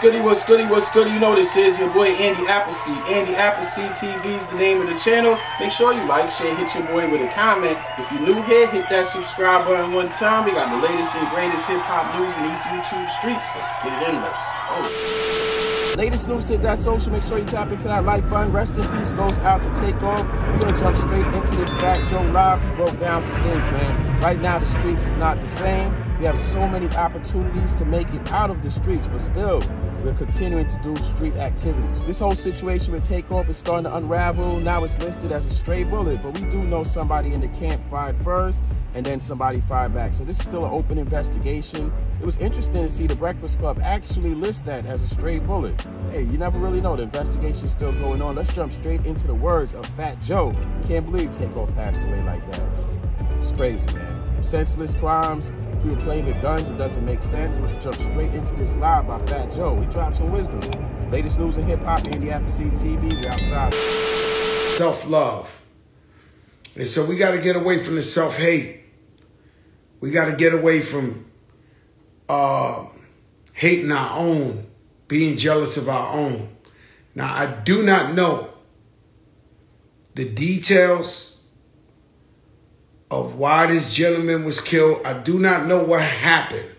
goody, what's goody, what's goody? You know this is your boy Andy Appleseed. Andy Appleseed TV is the name of the channel. Make sure you like, share, hit your boy with a comment. If you're new here, hit that subscribe button one time. We got the latest and greatest hip-hop news in these YouTube streets. Let's get it in, let's go. Latest news, hit that social. Make sure you tap into that like button. Rest in peace goes out to Takeoff. We're going to jump straight into this Fat Joe live. He broke down some things, man. Right now, the streets is not the same. We have so many opportunities to make it out of the streets, but still, we're continuing to do street activities. This whole situation with Takeoff is starting to unravel. Now it's listed as a stray bullet, but we do know somebody in the camp fired first, and then somebody fired back. So this is still an open investigation. It was interesting to see the Breakfast Club actually list that as a stray bullet. Hey, you never really know. The investigation's still going on. Let's jump straight into the words of Fat Joe. Can't believe Takeoff passed away like that. It's crazy, man. Senseless crimes. People playing with guns, it doesn't make sense. Let's jump straight into this live by Fat Joe. We dropped some wisdom. Latest news in hip-hop, Andy Appleseed TV, we outside. Self-love. And so we got to get away from the self-hate. We got to get away from hating our own, being jealous of our own. Now, I do not know the details of why this gentleman was killed. I do not know what happened.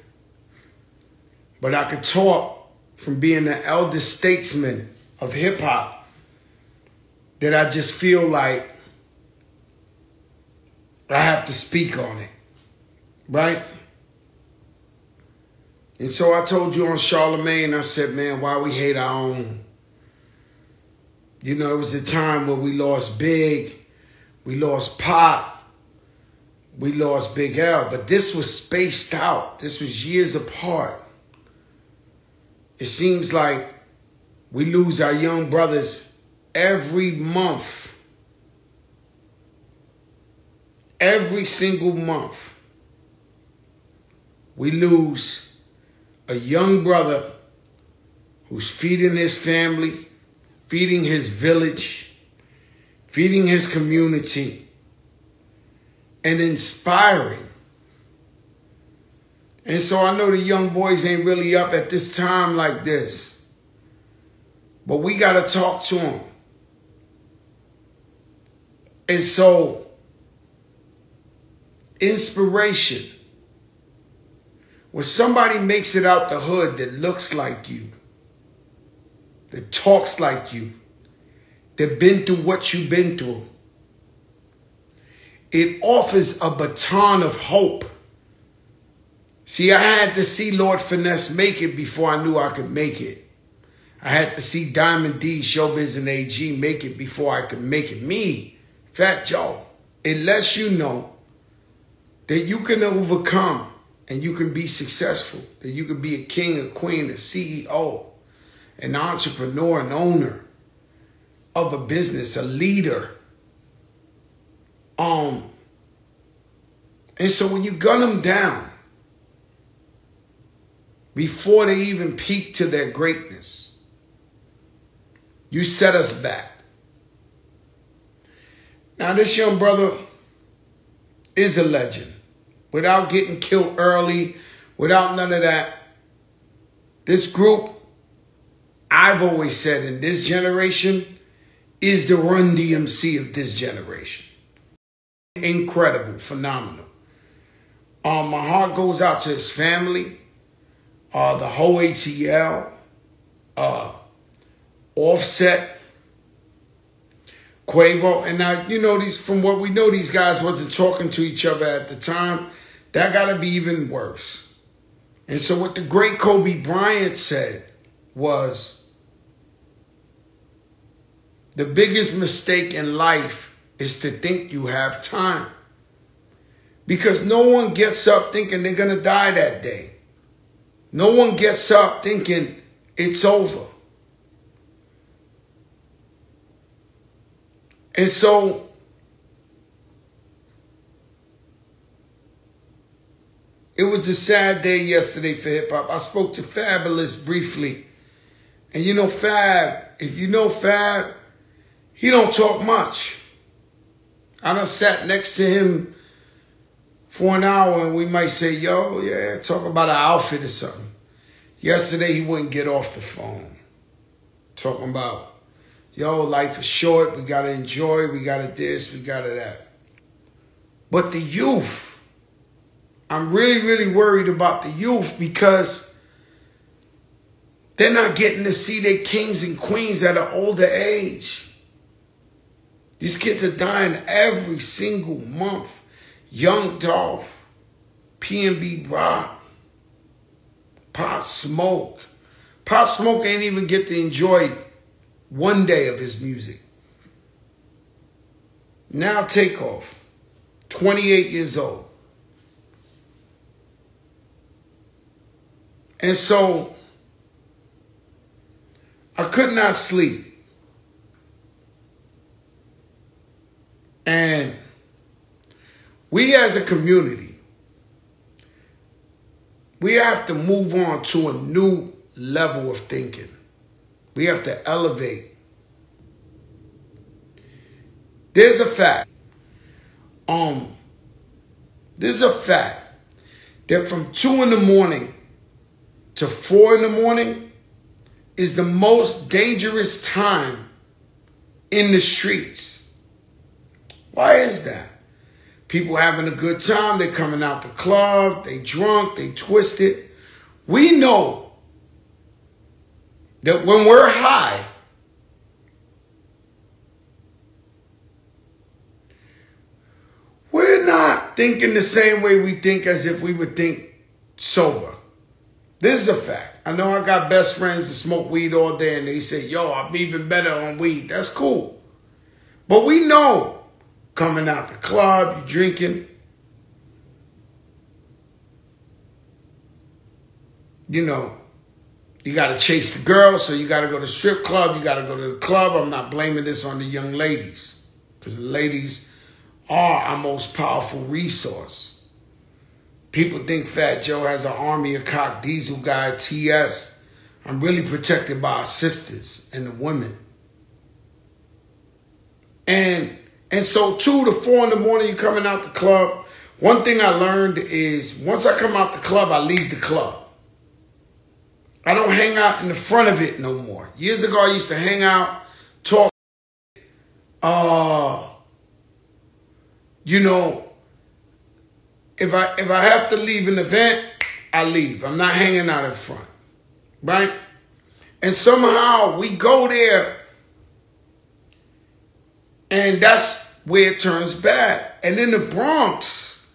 But I could talk from being the eldest statesman of hip-hop that I just feel like I have to speak on it. Right? And so I told you on Charlemagne, I said, man, why we hate our own. You know, it was a time where we lost Big, we lost Pop, we lost Big L, but this was spaced out. This was years apart. It seems like we lose our young brothers every month. Every single month. We lose a young brother who's feeding his family, feeding his village, feeding his community, and inspiring. And so I know the young boys ain't really up at this time like this. But we got to talk to them. And so, inspiration. When somebody makes it out the hood that looks like you, that talks like you, that been through what you've been through, it offers a baton of hope. See, I had to see Lord Finesse make it before I knew I could make it. I had to see Diamond D, Showbiz, and AG make it before I could make it. Me, Fat Joe. It lets you know that you can overcome and you can be successful. That you can be a king, a queen, a CEO, an entrepreneur, an owner of a business, a leader. And so when you gun them down before they even peak to their greatness, you set us back. Now this young brother is a legend. Without getting killed early, without none of that. This group, I've always said in this generation, is the Run DMC of this generation. Incredible, phenomenal. My heart goes out to his family, the whole ATL, Offset, Quavo. And now, you know, from what we know, these guys wasn't talking to each other at the time. That got to be even worse. And so what the great Kobe Bryant said was, the biggest mistake in life is to think you have time. Because no one gets up thinking they're going to die that day. No one gets up thinking it's over. And so, it was a sad day yesterday for hip-hop. I spoke to Fabulous briefly. And you know Fab, if you know Fab, he don't talk much. I done sat next to him for an hour and we might say, yo, yeah, talk about an outfit or something. Yesterday, he wouldn't get off the phone. Talking about, yo, life is short. We got to enjoy. We got to this. We got to that. But the youth, I'm really, really worried about the youth because they're not getting to see their kings and queens at an older age. These kids are dying every single month. Young Dolph, P&B Rock, Pop Smoke. Pop Smoke ain't even get to enjoy one day of his music. Now Takeoff, 28 years old. And so I could not sleep. And we as a community, we have to move on to a new level of thinking. We have to elevate. There's a fact. There's a fact that from 2 in the morning to 4 in the morning is the most dangerous time in the streets. Why is that? People having a good time, they coming out the club, they drunk, they twisted. We know that when we're high, we're not thinking the same way we think as if we would think sober. This is a fact. I know I got best friends that smoke weed all day and they say, yo, I'm even better on weed. That's cool. But we know coming out the club, you drinking. You know, you got to chase the girl, so you got to go to the strip club. You got to go to the club. I'm not blaming this on the young ladies because the ladies are our most powerful resource. People think Fat Joe has an army of cock diesel guy, TS. I'm really protected by our sisters and the women. And so 2 to 4 in the morning, you coming out the club. One thing I learned is once I come out the club, I leave the club. I don't hang out in the front of it no more. Years ago, I used to hang out, talk. You know, if I have to leave an event, I leave. I'm not hanging out in front, right? And somehow we go there, and that's where it turns bad. And in the Bronx,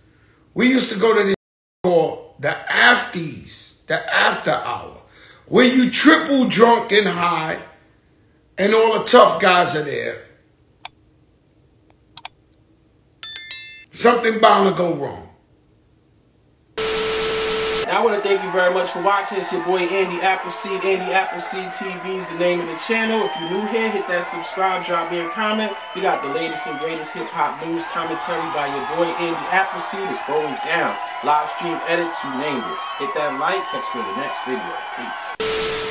we used to go to this called the Afties, the after hour, where you triple drunk and high, and all the tough guys are there. Something bound to go wrong. I want to thank you very much for watching. It's your boy Andy Appleseed. Andy Appleseed TV is the name of the channel. If you're new here, hit that subscribe, drop me a comment. We got the latest and greatest hip-hop news commentary by your boy Andy Appleseed. It's going down. Live stream edits, you name it. Hit that like, catch me in the next video. Peace.